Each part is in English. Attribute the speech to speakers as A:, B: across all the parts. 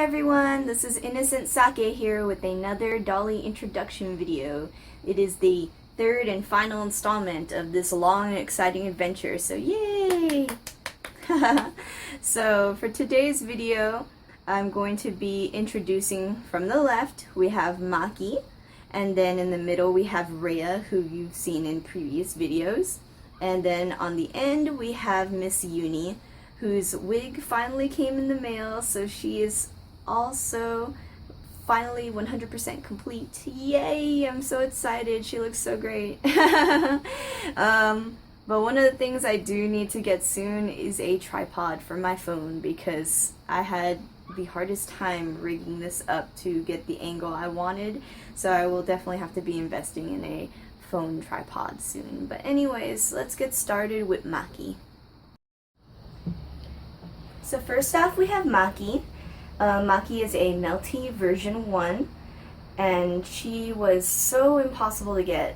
A: everyone, this is Innocent Sake here with another Dolly introduction video. It is the third and final installment of this long and exciting adventure, so yay! So for today's video, I'm going to be introducing from the left, we have Maki, and then in the middle we have Rhea, who you've seen in previous videos, and then on the end we have Miss Yuni, whose wig finally came in the mail, so she is also finally 100% complete. Yay! I'm so excited. She looks so great. But one of the things I do need to get soon is a tripod for my phone, because I had the hardest time rigging this up to get the angle I wanted, so I will definitely have to be investing in a phone tripod soon. But anyways, let's get started with Maki. So first off, we have Maki. Maki is a Melty V.1, and she was so impossible to get.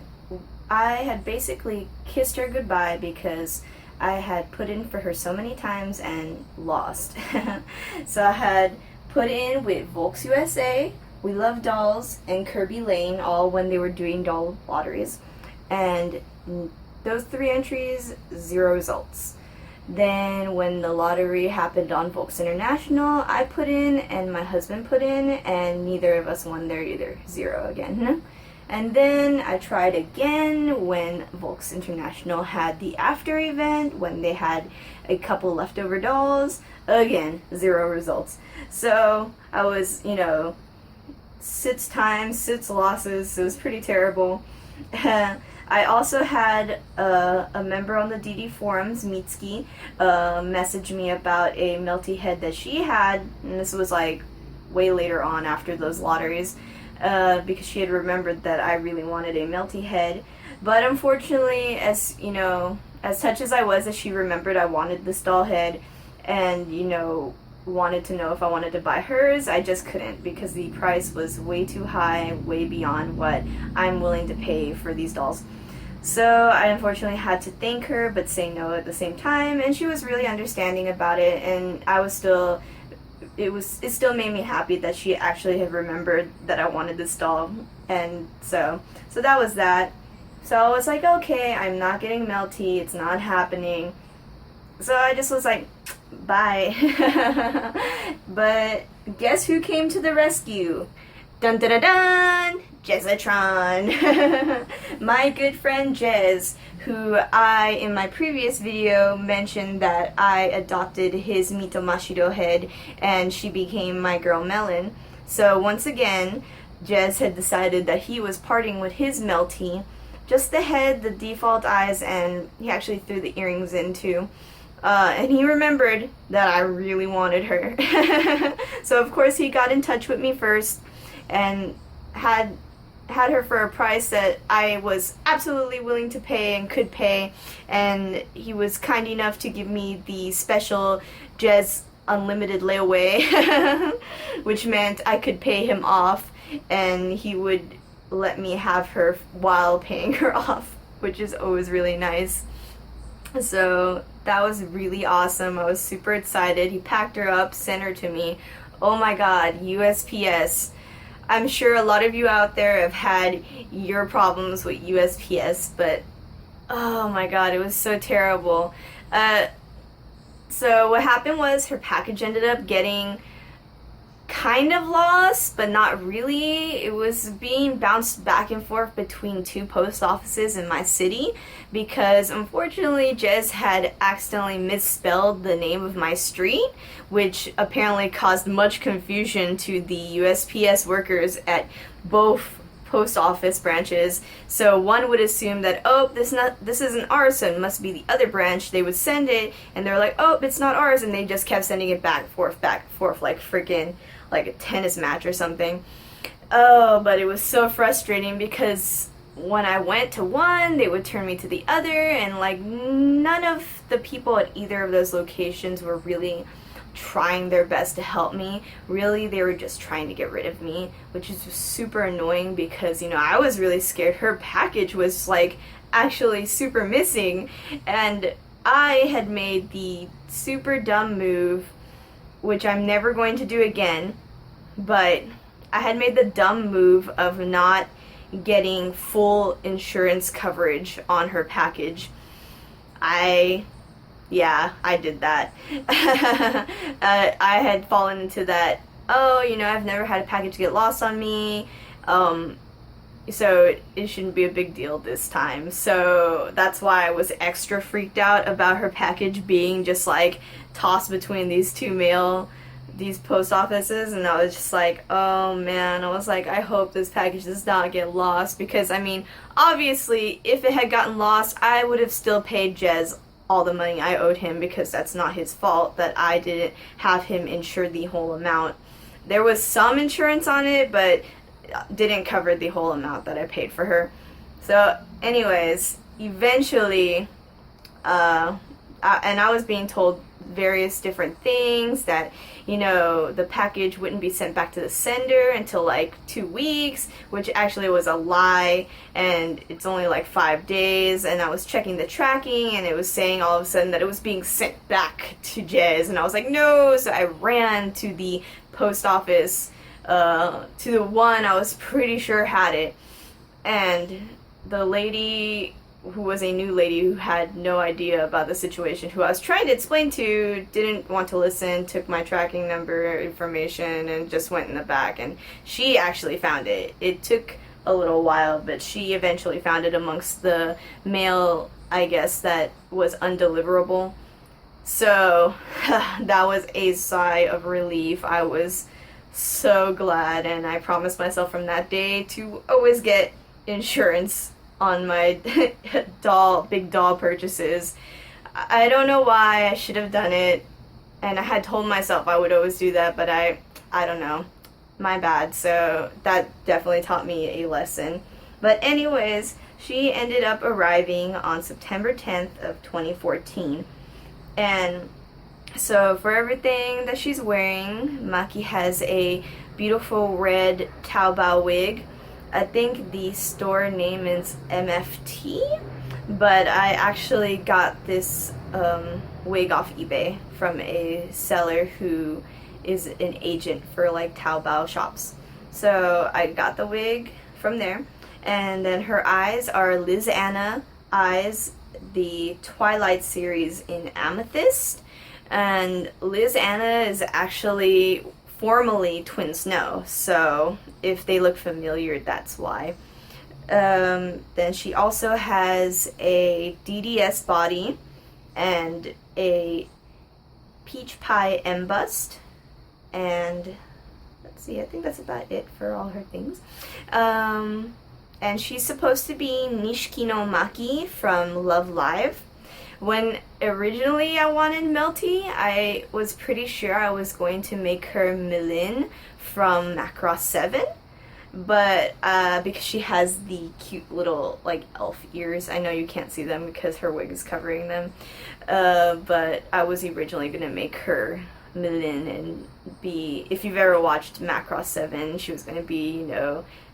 A: I had basically kissed her goodbye because I had put in for her so many times and lost. So I had put in with Volks USA, We Love Dolls, and Kirby Lane, all when they were doing doll lotteries. And those 3 entries, 0 results. Then when the lottery happened on Volks International, I put in and my husband put in, and neither of us won there either. 0 again. And then I tried again when Volks International had the after event, when they had a couple leftover dolls. Again, 0 results. So I was, 6 times, 6 losses. It was pretty terrible. I also had a member on the DD forums, Mitsuki, message me about a Melty head that she had, and this was like way later on after those lotteries, because she had remembered that I really wanted a Melty head. But unfortunately, as touched as I was that she remembered I wanted this doll head, and wanted to know if I wanted to buy hers, I just couldn't, because the price was way too high, way beyond what I'm willing to pay for these dolls. So I unfortunately had to thank her but say no at the same time, and she was really understanding about it, and it still made me happy that she actually had remembered that I wanted this doll. And so that was that. So I was like, okay, I'm not getting Melty, it's not happening. So I just was like, bye. But guess who came to the rescue? Dun dun dun dun! Jezatron! My good friend Jez, who I, in my previous video, mentioned that I adopted his Mitomashiro head and she became my girl Melon. So once again, Jez had decided that he was parting with his Melty. Just the head, the default eyes, and he actually threw the earrings in too. And he remembered that I really wanted her. So of course he got in touch with me first and had her for a price that I was absolutely willing to pay and could pay, and he was kind enough to give me the special Jez unlimited layaway, which meant I could pay him off and he would let me have her while paying her off, which is always really nice. So that was really awesome. I was super excited. He packed her up, sent her to me. Oh my god, USPS. I'm sure a lot of you out there have had your problems with USPS, but oh my god, it was so terrible. So what happened was her package ended up getting kind of lost, but not really. It was being bounced back and forth between 2 post offices in my city, because unfortunately Jez had accidentally misspelled the name of my street, which apparently caused much confusion to the USPS workers at both post office branches. So one would assume that, oh, this isn't ours, so it must be the other branch. They would send it and they're like, oh, it's not ours, and they just kept sending it back and forth, like freaking like a tennis match or something. Oh, but it was so frustrating, because when I went to one, they would turn me to the other, and like none of the people at either of those locations were really trying their best to help me. Really, they were just trying to get rid of me, which is super annoying, because I was really scared her package was like actually super missing, and I had made the super dumb move, which I'm never going to do again, but I had made the dumb move of not getting full insurance coverage on her package. I did that. I had fallen into that, oh, I've never had a package get lost on me, so it shouldn't be a big deal this time. So that's why I was extra freaked out about her package being just like tossed between these post offices, and I was just like, oh man, I was like, I hope this package does not get lost, because I mean, obviously, if it had gotten lost, I would have still paid Jez all the money I owed him, because that's not his fault that I didn't have him insure the whole amount. There was some insurance on it, but didn't cover the whole amount that I paid for her. So anyways, eventually, and I was being told various different things, that the package wouldn't be sent back to the sender until like 2 weeks, which actually was a lie, and it's only like 5 days. And I was checking the tracking, and it was saying all of a sudden that it was being sent back to Jez, and I was like, no. So I ran to the post office, to the one I was pretty sure had it, and the lady, who was a new lady who had no idea about the situation, who I was trying to explain to, didn't want to listen, took my tracking number information and just went in the back, and she actually found it. It took a little while, but she eventually found it amongst the mail, I guess, that was undeliverable. So that was a sigh of relief. I was so glad, and I promised myself from that day to always get insurance on my big doll purchases. I don't know why. I should have done it, and I had told myself I would always do that, but I don't know. My bad. So that definitely taught me a lesson. But anyways, she ended up arriving on September 10th of 2014. And so for everything that she's wearing, Maki has a beautiful red Taobao wig. I think the store name is MFT, but I actually got this wig off eBay from a seller who is an agent for like Taobao shops. So I got the wig from there, and then her eyes are Liz Anna eyes, the Twilight series in amethyst, and Liz Anna is actually formerly Twin Snow, so if they look familiar, that's why. Then she also has a DDS body and a peach pie M bust, and let's see, I think that's about it for all her things. And she's supposed to be Nishiki no Maki from Love Live. When originally I wanted Melty, I was pretty sure I was going to make her Milin from Macross 7, but because she has the cute little like elf ears, I know you can't see them because her wig is covering them, but I was originally going to make her Milin and be, if you've ever watched Macross 7, she was going to be,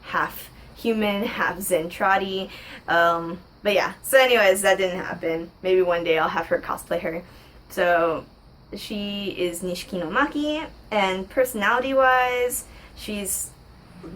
A: half human, half Zentradi. But yeah, so anyways, that didn't happen. Maybe one day I'll have her cosplay her. So she is Nishiki no Maki, and personality-wise, she's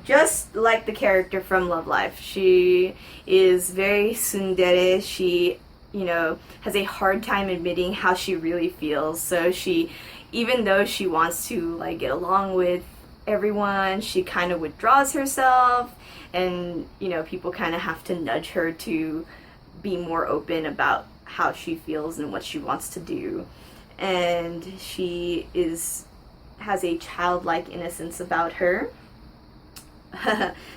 A: just like the character from Love Live. She is very tsundere. She, has a hard time admitting how she really feels. So she, even though she wants to like get along with everyone, she kind of withdraws herself, and people kind of have to nudge her to be more open about how she feels and what she wants to do. And she has a childlike innocence about her.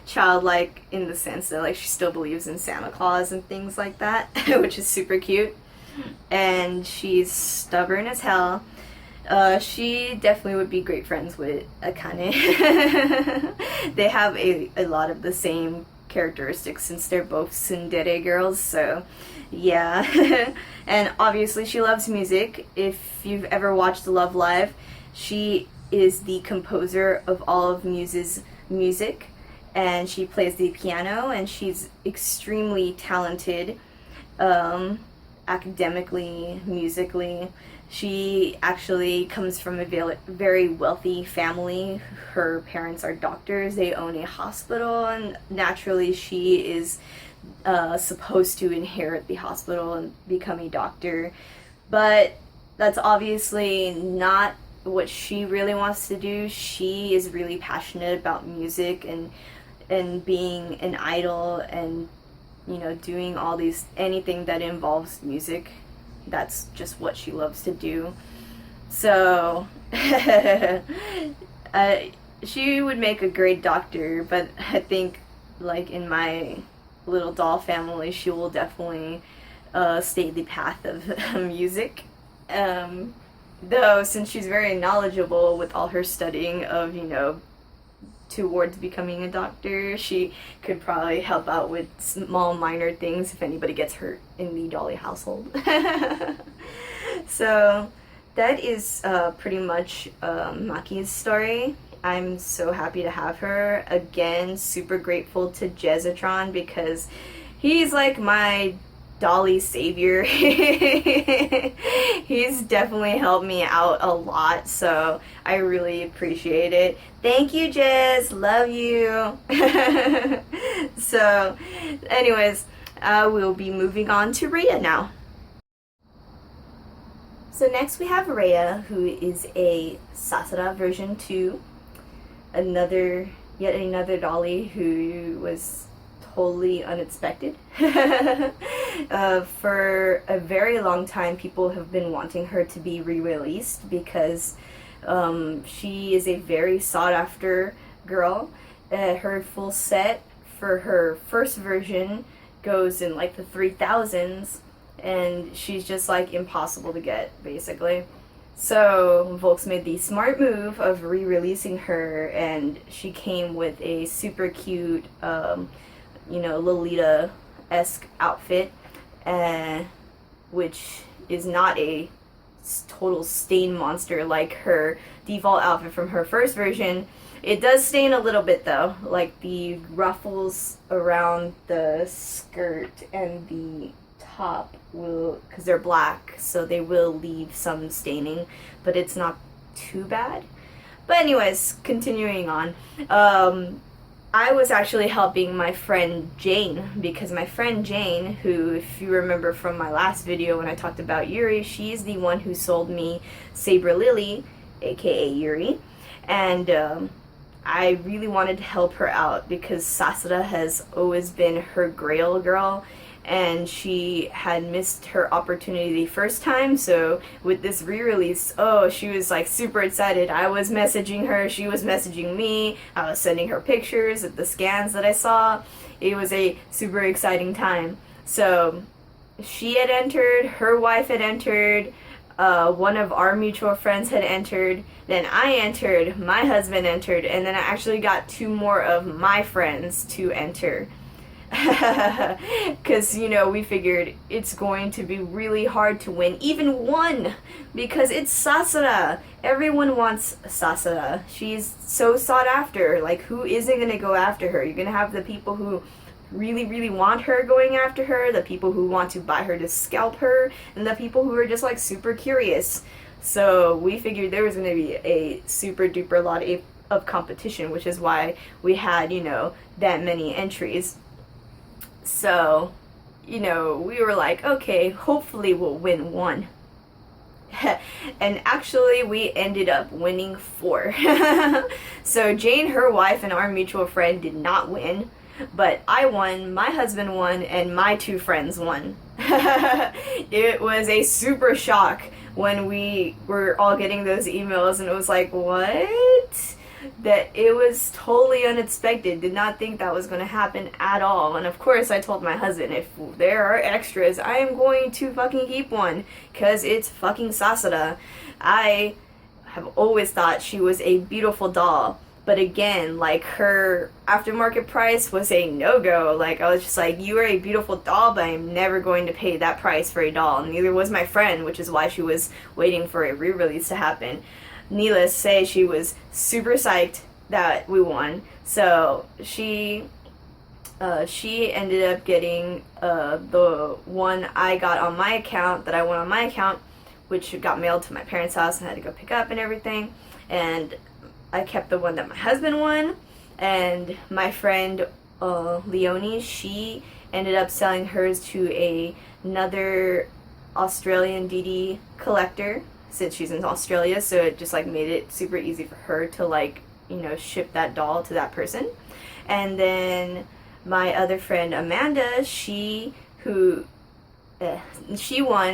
A: Childlike in the sense that like she still believes in Santa Claus and things like that, which is super cute. And she's stubborn as hell. She definitely would be great friends with Akane. They have a lot of the same characteristics since they're both tsundere girls, so yeah. And obviously she loves music. If you've ever watched Love Live, she is the composer of all of Muse's music, and she plays the piano, and she's extremely talented, academically, musically. She actually comes from a very wealthy family. Her parents are doctors. They own a hospital, and naturally she is supposed to inherit the hospital and become a doctor. But that's obviously not what she really wants to do. She is really passionate about music and being an idol, and doing all these, anything that involves music. That's just what she loves to do. So she would make a great doctor, but I think, like, in my little doll family, she will definitely stay the path of music. Though, since she's very knowledgeable with all her studying of, towards becoming a doctor, she could probably help out with small minor things if anybody gets hurt in the Dolly household. So that is pretty much Maki's story. I'm so happy to have her. Again, super grateful to Jezatron because he's like my Dolly savior. He's definitely helped me out a lot, so I really appreciate it. Thank you, Jez. Love you. So, anyways, we'll be moving on to Rhea now. So next we have Raya, who is a Sasara version.2, yet another Dolly who was totally unexpected. For a very long time, people have been wanting her to be re-released because she is a very sought-after girl. Her full set for her first version goes in like the 3,000s, and she's just like impossible to get, basically. So Volks made the smart move of re-releasing her, and she came with a super cute Lolita-esque outfit, which is not a total stain monster like her default outfit from her first version. It does stain a little bit though, like the ruffles around the skirt and the top will, because they're black, so they will leave some staining, but it's not too bad. But anyways, continuing on. I was actually helping my friend Jane, because my friend Jane, who, if you remember from my last video when I talked about Yuri, she's the one who sold me Saber Lily, aka Yuri, and I really wanted to help her out because Sasara has always been her grail girl, and she had missed her opportunity the first time. So with this re-release, she was like super excited. I was messaging her, she was messaging me, I was sending her pictures of the scans that I saw. It was a super exciting time. So she had entered, her wife had entered, one of our mutual friends had entered, then I entered, my husband entered, and then I actually got 2 more of my friends to enter. Because, we figured it's going to be really hard to win even one, because it's Sasara. Everyone wants Sasara. She's so sought after. Like, who isn't going to go after her? You're going to have the people who really, really want her going after her, the people who want to buy her to scalp her, and the people who are just, like, super curious. So we figured there was going to be a super duper lot of competition, which is why we had, that many entries. So, we were like, okay, hopefully we'll win 1. And actually, we ended up winning 4. So Jane, her wife, and our mutual friend did not win, but I won, my husband won, and my 2 friends won. It was a super shock when we were all getting those emails, and it was like, what? That it was totally unexpected. Did not think that was going to happen at all. And of course I told my husband, if there are extras, I am going to fucking keep one, because it's fucking Sasara. I have always thought she was a beautiful doll, but again, like, her aftermarket price was a no-go. Like, I was just like, you are a beautiful doll, but I'm never going to pay that price for a doll. Neither was my friend, which is why she was waiting for a re-release to happen. Needless to say, she was super psyched that we won. So she ended up getting the one I got on my account, that I won on my account, which got mailed to my parents' house and I had to go pick up and everything. And I kept the one that my husband won. And my friend Leonie, she ended up selling hers to another Australian DD collector, since she's in Australia, so it just like made it super easy for her to like, you know, ship that doll to that person. And then my other friend Amanda, she won,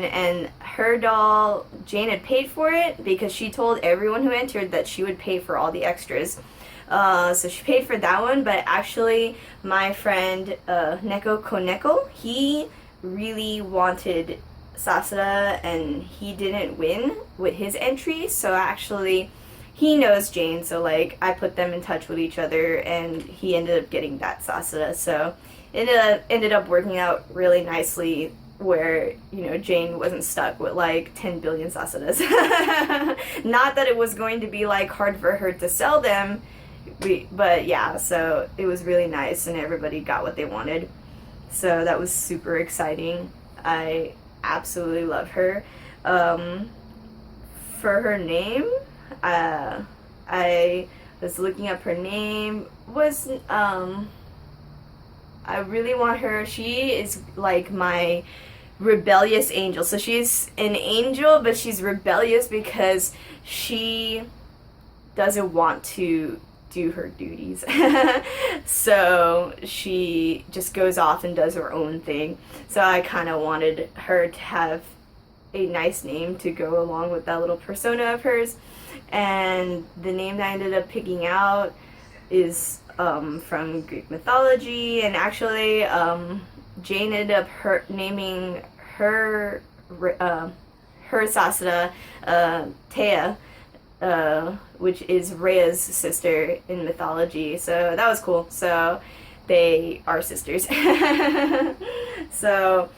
A: and her doll, Jane had paid for it because she told everyone who entered that she would pay for all the extras. So she paid for that one, but actually my friend Neko Koneko, he really wanted Sasara and he didn't win with his entry, so actually he knows Jane, so like I put them in touch with each other and he ended up getting that Sasara, so it ended up working out really nicely where, you know, Jane wasn't stuck with like 10 billion Sasaras. Not that it was going to be like hard for her to sell them, but yeah, so it was really nice and everybody got what they wanted, so that was super exciting. I absolutely love her. For her name, I was looking up her name, I really want her, she is like my rebellious angel. So she's an angel, but she's rebellious because she doesn't want to do her duties. So she just goes off and does her own thing. So I kind of wanted her to have a nice name to go along with that little persona of hers. And the name that I ended up picking out is from Greek mythology, and actually Jane ended up naming her Sasara Thea, which is Rhea's sister in mythology, so that was cool. So they are sisters. So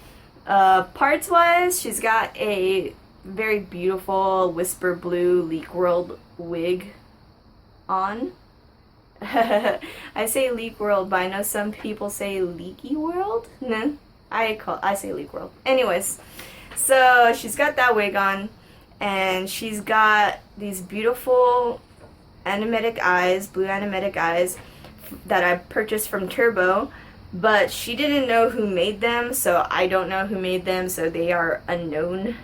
A: parts wise, she's got a very beautiful whisper blue Leek World wig on. I say Leek World, but I know some people say Leaky World. No, I say Leek World. Anyways, so she's got that wig on, and she's got these beautiful animatic eyes, blue animatic eyes, that I purchased from Turbo, but she didn't know who made them, so I don't know who made them, so they are unknown.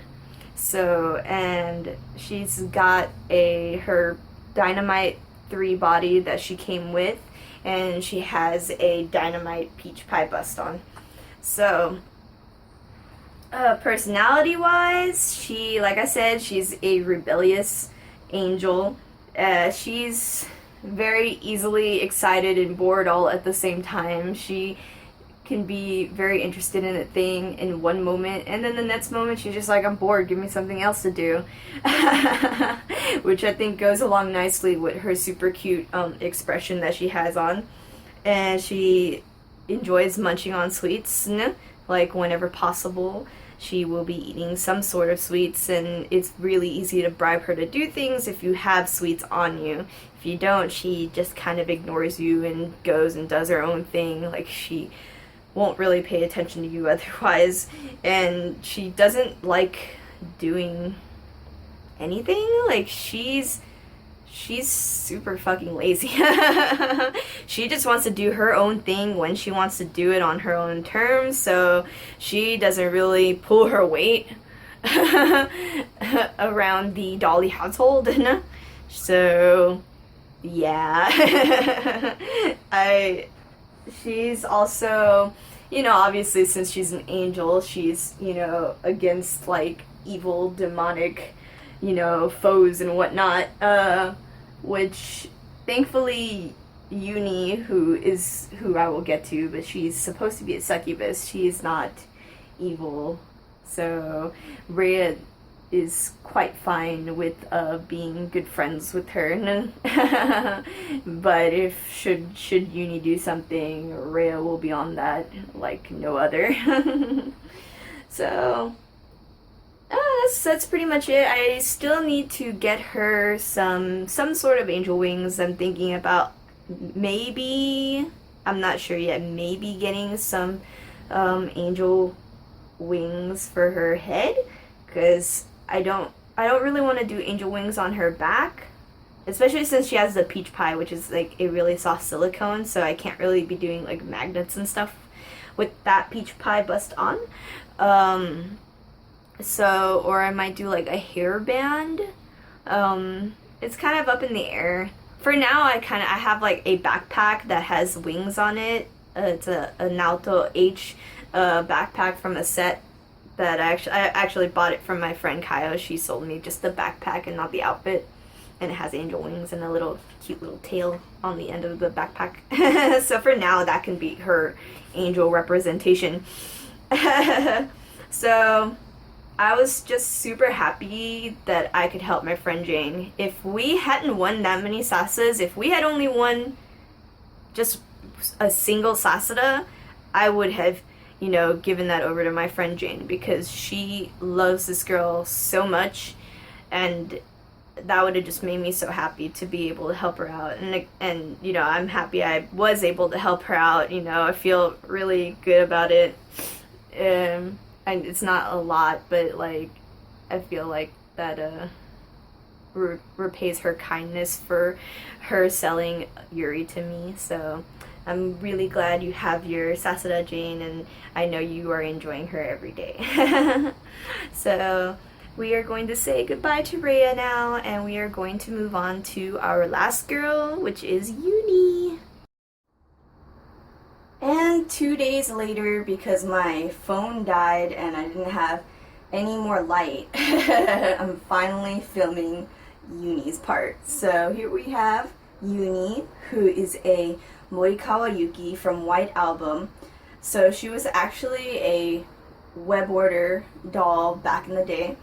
A: So, and she's got her Dynamite 3 body that she came with, and she has a Dynamite peach pie bust on. So personality wise, she, like I said, she's a rebellious angel. She's very easily excited and bored all at the same time. She can be very interested in a thing in one moment, and then the next moment she's just like, I'm bored, give me something else to do. Which I think goes along nicely with her super cute expression that she has on. And she enjoys munching on sweets, like whenever possible. She will be eating some sort of sweets, and it's really easy to bribe her to do things if you have sweets on you. If you don't, she just kind of ignores you and goes and does her own thing, like she won't really pay attention to you otherwise. And she doesn't like doing anything. Like she's super fucking lazy. She just wants to do her own thing when she wants to do it on her own terms, so she doesn't really pull her weight around the Dolly household. So yeah. She's also, you know, obviously since she's an angel, she's, you know, against like evil demonic, you know, foes and whatnot, which thankfully Yuni, who I will get to, but she's supposed to be a succubus, she's not evil, so Rhea is quite fine with being good friends with her. But if should Yuni do something, Rhea will be on that like no other. So that's pretty much it. I still need to get her some sort of angel wings. I'm thinking about maybe, I'm not sure yet, maybe getting some angel wings for her head, because I don't really want to do angel wings on her back, especially since she has the peach pie, which is like a really soft silicone, so I can't really be doing like magnets and stuff with that peach pie bust on. So, or I might do like a hairband. It's kind of up in the air. For now, I have like a backpack that has wings on it. It's a Naoto H backpack from a set that I actually bought it from my friend Kayo. She sold me just the backpack and not the outfit. And it has angel wings and a little cute little tail on the end of the backpack. So for now, that can be her angel representation. So I was just super happy that I could help my friend Jane. If we hadn't won that many Sasas, if we had only won just a single Sasada, I would have, you know, given that over to my friend Jane, because she loves this girl so much, and that would have just made me so happy to be able to help her out. And you know, I'm happy I was able to help her out. You know, I feel really good about it. And it's not a lot, but like I feel like that repays her kindness for her selling Yuri to me. So I'm really glad you have your Sasada, Jane, and I know you are enjoying her every day. So we are going to say goodbye to Rhea now, and we are going to move on to our last girl, which is Yuni. And 2 days later, because my phone died and I didn't have any more light, I'm finally filming Yuni's part. So here we have Yuni, who is a Morikawa Yuki from White Album. So she was actually a web order doll back in the day.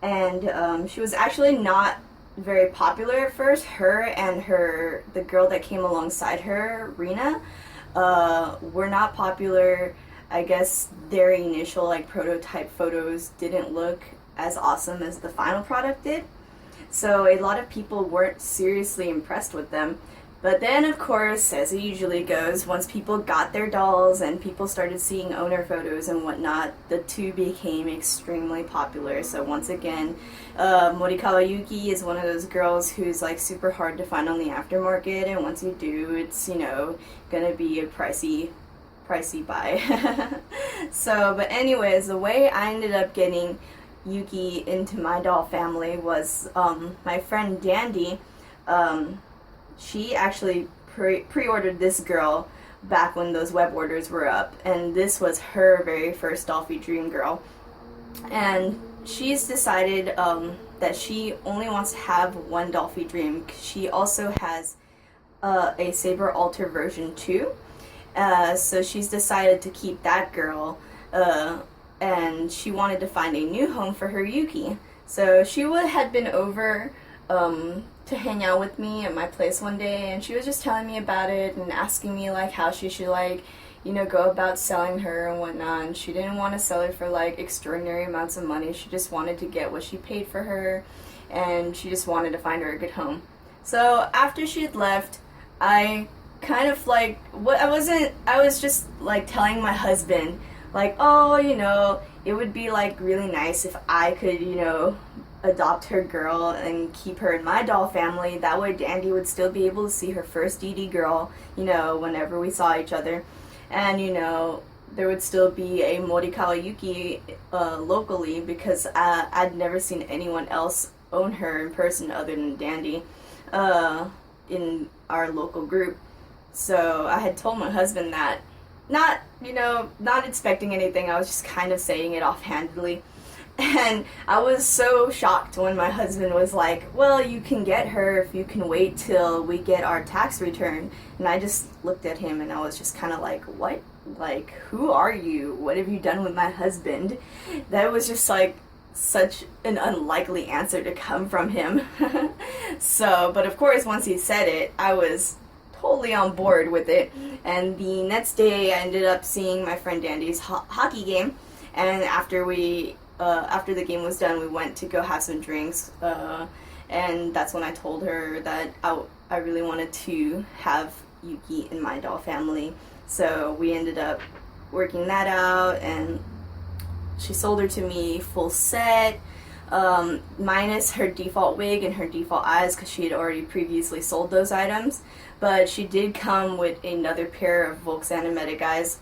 A: And she was actually not very popular at first. Her and the girl that came alongside her, Rhea, were not popular. I guess their initial like prototype photos didn't look as awesome as the final product did. So a lot of people weren't seriously impressed with them. But then, of course, as it usually goes, once people got their dolls and people started seeing owner photos and whatnot, the two became extremely popular. So once again, Morikawa Yuki is one of those girls who's like super hard to find on the aftermarket, and once you do, it's, you know, gonna be a pricey buy. So, but anyways, the way I ended up getting Yuki into my doll family was my friend Dandy. She actually pre-ordered this girl back when those web orders were up, and this was her very first Dolphy Dream girl. And she's decided that she only wants to have one Dolphy Dream. She also has a Saber Alter version 2, so she's decided to keep that girl, and she wanted to find a new home for her Yuki. So she had been over to hang out with me at my place one day, and she was just telling me about it and asking me like how she should like, you know, go about selling her and whatnot. And she didn't want to sell her for like extraordinary amounts of money. She just wanted to get what she paid for her, and she just wanted to find her a good home. So after she had left, I kind of like, I was just like telling my husband like, oh, you know, it would be like really nice if I could, you know, adopt her girl and keep her in my doll family. That way Dandy would still be able to see her first DD girl, you know, whenever we saw each other. And, you know, there would still be a Morikawa Yuki locally, because I'd never seen anyone else own her in person other than Dandy in our local group. So I had told my husband that, not, you know, not expecting anything. I was just kind of saying it offhandedly. And I was so shocked when my husband was like, well, you can get her if you can wait till we get our tax return. And I just looked at him and I was just kind of like, what? Like, who are you? What have you done with my husband? That was just like such an unlikely answer to come from him. So, but of course, once he said it, I was totally on board with it. And the next day, I ended up seeing my friend Dandy's hockey game. And after the game was done, we went to go have some drinks, and that's when I told her that I really wanted to have Yuki in my doll family. So we ended up working that out, and she sold her to me full set. minus her default wig and her default eyes because she had already previously sold those items. But she did come with another pair of Volks animatic eyes.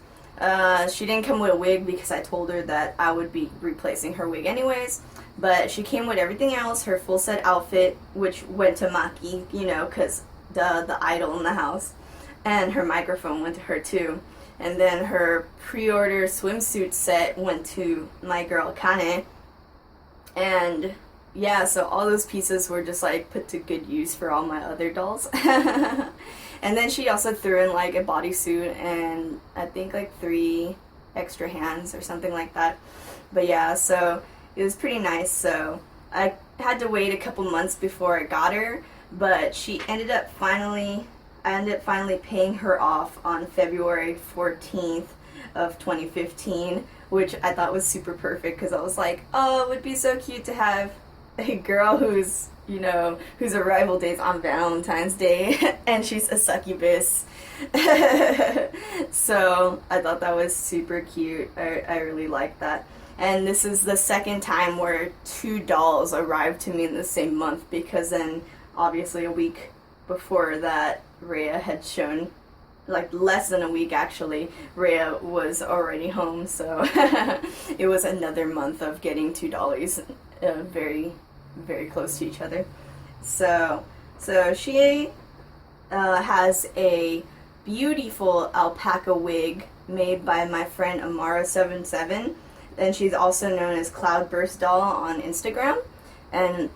A: She didn't come with a wig because I told her that I would be replacing her wig anyways. But she came with everything else, her full set outfit, which went to Maki, you know, because the idol in the house. And her microphone went to her too. And then her pre-order swimsuit set went to my girl Kane. And yeah, so all those pieces were just like put to good use for all my other dolls. And then she also threw in like a bodysuit and I think like 3 extra hands or something like that. But yeah, so it was pretty nice. So I had to wait a couple months before I got her, but I ended up finally paying her off on February 14th of 2015, which I thought was super perfect because I was like, oh, it would be so cute to have a girl whose arrival date is on Valentine's Day and she's a succubus. So I thought that was super cute. I really liked that. And this is the second time where 2 dolls arrived to me in the same month, because then obviously a week before that Rhea had shown, like less than a week actually, Rhea was already home, so it was another month of getting 2 dollies very, very close to each other. So she has a beautiful alpaca wig made by my friend Amara77, and she's also known as Cloudburst Doll on Instagram, and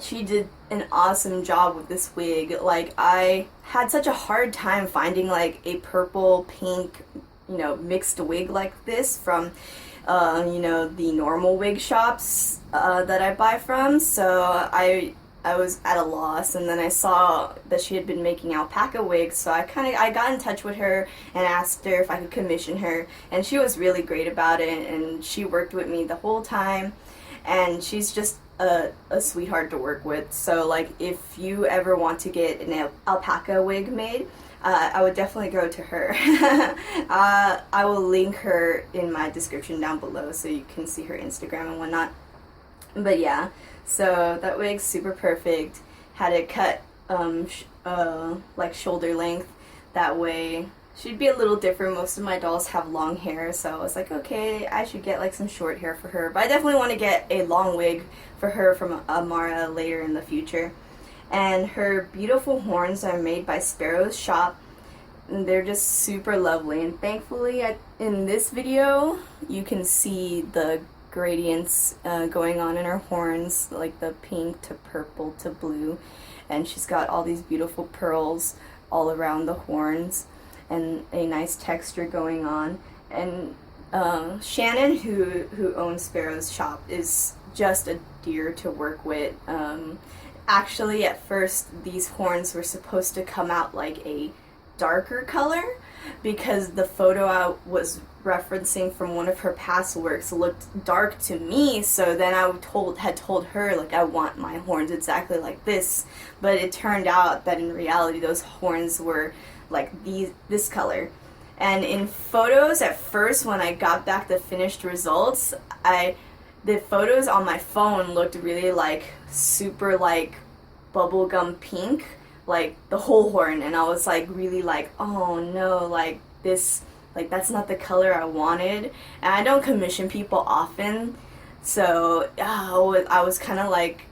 A: she did an awesome job with this wig. Like, I had such a hard time finding like a purple pink, mixed wig like this from the normal wig shops that I buy from. So I was at a loss, and then I saw that she had been making alpaca wigs, so I got in touch with her and asked her if I could commission her, and she was really great about it, and she worked with me the whole time, and she's just a sweetheart to work with. So like, if you ever want to get an alpaca wig made, I would definitely go to her. I will link her in my description down below so you can see her Instagram and whatnot. But yeah, so that wig's super perfect. Had it cut like shoulder length, that way she'd be a little different. Most of my dolls have long hair, so I was like, okay, I should get like some short hair for her. But I definitely want to get a long wig for her from Amara later in the future. And her beautiful horns are made by Sparrow's shop, and they're just super lovely. And thankfully, in this video, you can see the gradients going on in her horns, like the pink to purple to blue, and she's got all these beautiful pearls all around the horns and a nice texture going on. And Shannon, who owns Sparrow's shop, is just a dear to work with. Actually, at first these horns were supposed to come out like a darker color because the photo I was referencing from one of her past works looked dark to me, so then I had told her, like, I want my horns exactly like this. But it turned out that in reality those horns were like this color. And in photos at first, when I got back the finished results, the photos on my phone looked really like super like bubblegum pink, like the whole horn, and I was like really like, oh no, like this, like that's not the color I wanted. And I don't commission people often, so I was kind of like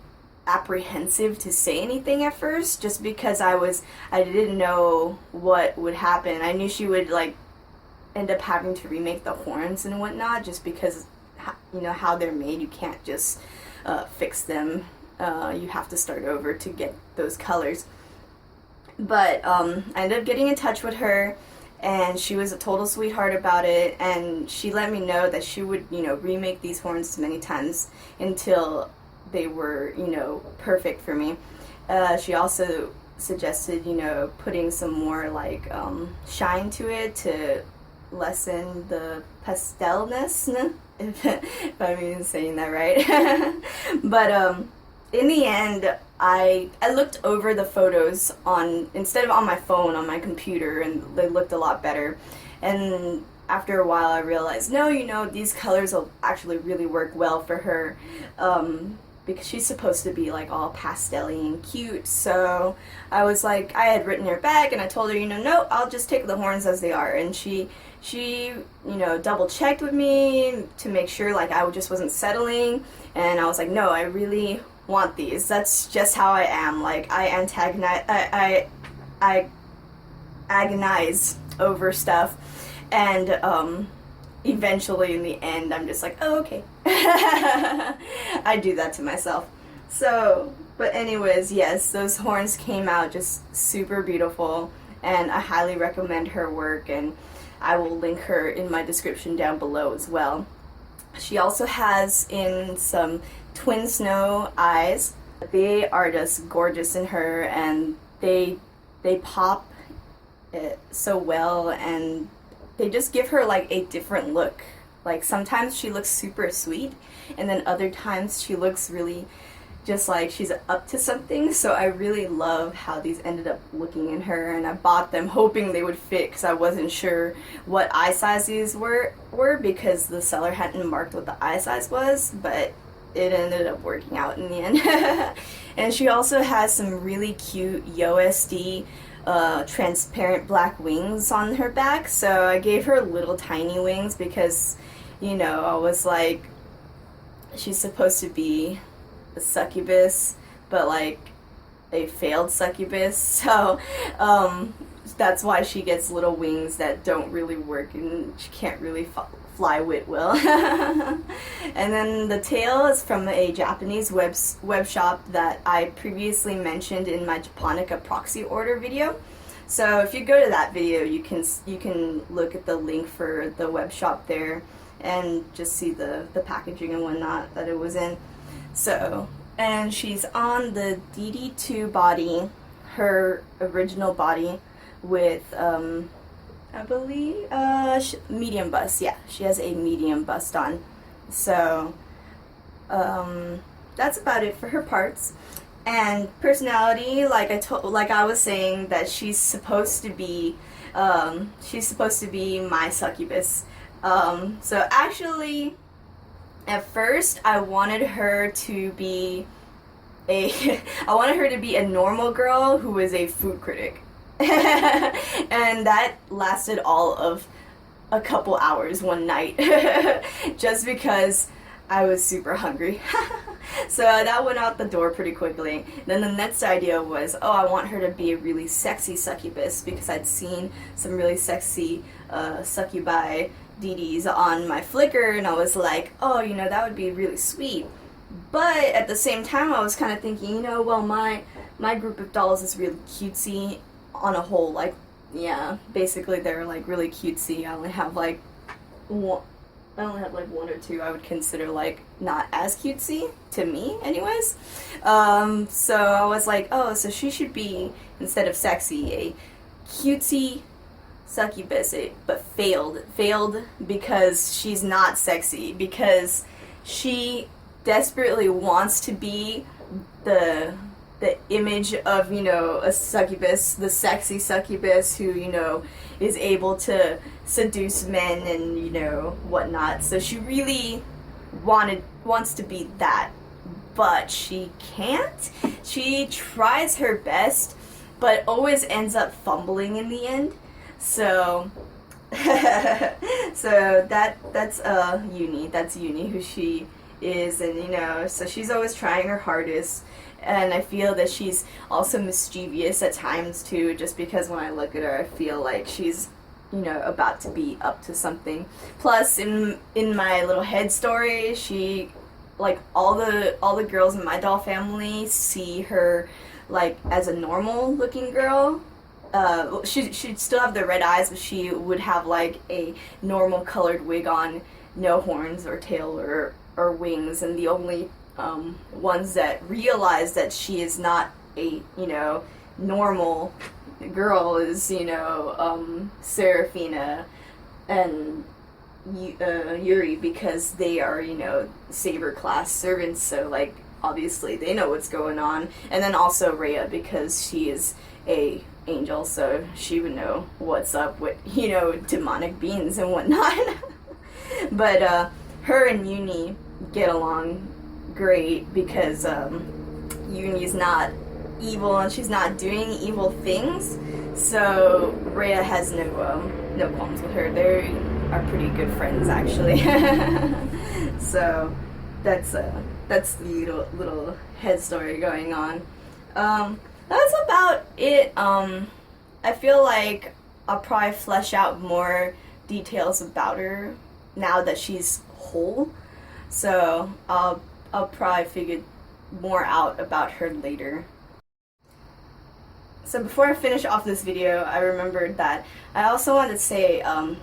A: apprehensive to say anything at first, just because I didn't know what would happen. I knew she would like end up having to remake the horns and whatnot, just because how they're made. You can't just fix them. You have to start over to get those colors. But I ended up getting in touch with her, and she was a total sweetheart about it, and she let me know that she would remake these horns many times until they were perfect for me. She also suggested putting some more like shine to it to lessen the pastelness, if I'm even saying that right. But in the end, I looked over the photos instead of on my phone, on my computer, and they looked a lot better. And after a while I realized, no, these colors will actually really work well for her. because she's supposed to be like all pastel-y and cute. So I was like, I had written her back and I told her, you know, no, I'll just take the horns as they are. And she you know, double checked with me to make sure like I just wasn't settling. And I was like, no, I really want these. That's just how I am. Like, I agonize over stuff, and eventually in the end I'm just like, oh, okay. I do that to myself. So, but anyways, yes, those horns came out just super beautiful, and I highly recommend her work, and I will link her in my description down below as well. She also has in some twin snow eyes. They are just gorgeous in her, and they pop it so well, and they just give her like a different look. Like, sometimes she looks super sweet, and then other times she looks really just like she's up to something. So I really love how these ended up looking in her, and I bought them hoping they would fit because I wasn't sure what eye size these were because the seller hadn't marked what the eye size was, but it ended up working out in the end. And she also has some really cute YOSD transparent black wings on her back, so I gave her little tiny wings because, you know, I was like, she's supposed to be a succubus, but like a failed succubus, so that's why she gets little wings that don't really work and she can't really fly with well. And then the tail is from a Japanese web shop that I previously mentioned in my Japonica proxy order video. So if you go to that video, you can look at the link for the web shop there and just see the packaging and whatnot that it was in. So, and she's on the DD2 body, her original body, with I believe medium bust. Yeah, she has a medium bust on. So that's about it for her parts. And personality, like I was saying, that she's supposed to be my succubus. So actually, at first I wanted her to be a normal girl who was a food critic. And that lasted all of a couple hours one night just because I was super hungry. So that went out the door pretty quickly. Then the next idea was, oh, I want her to be a really sexy succubus because I'd seen some really sexy succubi DDs on my Flickr, and I was like, oh, you know, that would be really sweet. But at the same time, I was kind of thinking, you know, well, my group of dolls is really cutesy on a whole. Like, yeah, basically they're like really cutesy. I only have like one or two I would consider like not as cutesy to me anyways. So I was like, oh, so she should be, instead of sexy, a cutesy succubus, but failed because she's not sexy, because she desperately wants to be the image of, you know, a succubus, the sexy succubus who, you know, is able to seduce men and, you know, whatnot. So she really wants to be that, but she can't. She tries her best, but always ends up fumbling in the end. So so that's Yuni. That's Yuni, who she is, and, you know, so she's always trying her hardest. And I feel that she's also mischievous at times too, just because when I look at her, I feel like she's, you know, about to be up to something. Plus, in my little head story, she, like, all the girls in my doll family see her like as a normal looking girl. She'd still have the red eyes, but she would have like a normal colored wig on, no horns or tail or wings, and the only ones that realize that she is not a, you know, normal girl is, you know, Serafina and Yuri, because they are, you know, Saber class servants, so like obviously they know what's going on. And then also Rhea, because she is a angel, so she would know what's up with, you know, demonic beings and whatnot. But her and Yuni get along great because Yuni's not evil and she's not doing evil things, so Rhea has no qualms with her. They are pretty good friends, actually. So that's the little head story going on. That's about it. I feel like I'll probably flesh out more details about her now that she's whole. So I'll probably figure more out about her later. So before I finish off this video, I remembered that I also wanted to say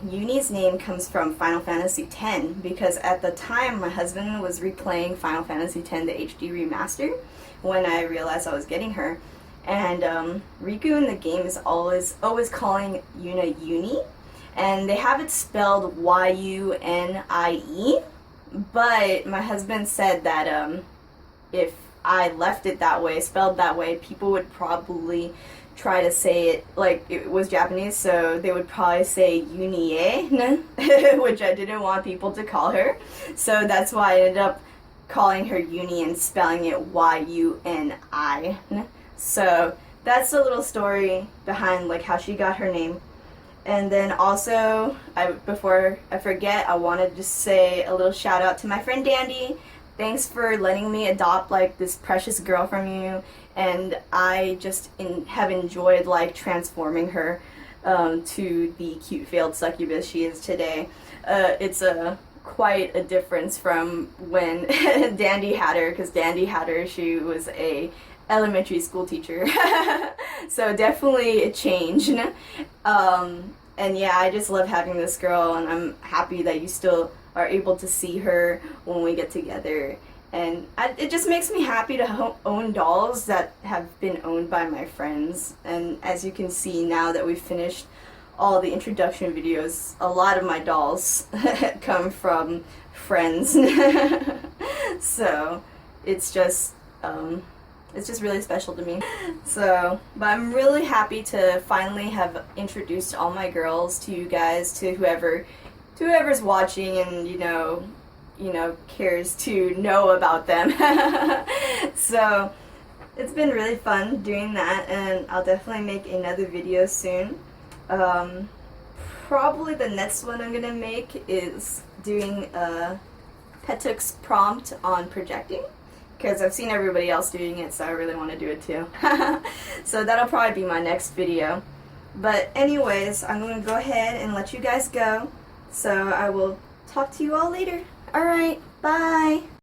A: Yuni's name comes from Final Fantasy X, because at the time my husband was replaying Final Fantasy X, the HD remaster, when I realized I was getting her. And Riku in the game is always calling Yuna Yuni, and they have it spelled Y-U-N-I-E, but my husband said that if I left it that way, spelled that way, people would probably try to say it like it was Japanese, so they would probably say Yunie, which I didn't want people to call her. So that's why I ended up calling her Yuni and spelling it Y-U-N-I. So that's the little story behind like how she got her name. And then also, before I forget, I wanted to just say a little shout out to my friend Dandy. Thanks for letting me adopt like this precious girl from you, and I just have enjoyed like transforming her to the cute failed succubus she is today. It's quite a difference from when Dandy had her, because Dandy had her, she was a elementary school teacher. So definitely a change. And yeah, I just love having this girl, and I'm happy that you still are able to see her when we get together. And it just makes me happy to own dolls that have been owned by my friends. And as you can see now that we've finished all the introduction videos, a lot of my dolls come from friends. So it's just really special to me. So, but I'm really happy to finally have introduced all my girls to you guys, to whoever's watching and you know cares to know about them. So it's been really fun doing that, and I'll definitely make another video soon. Probably the next one I'm gonna make is doing a Petux prompt on projecting, because I've seen everybody else doing it, so I really want to do it too. So that'll probably be my next video. But anyways, I'm going to go ahead and let you guys go. So I will talk to you all later. Alright, bye!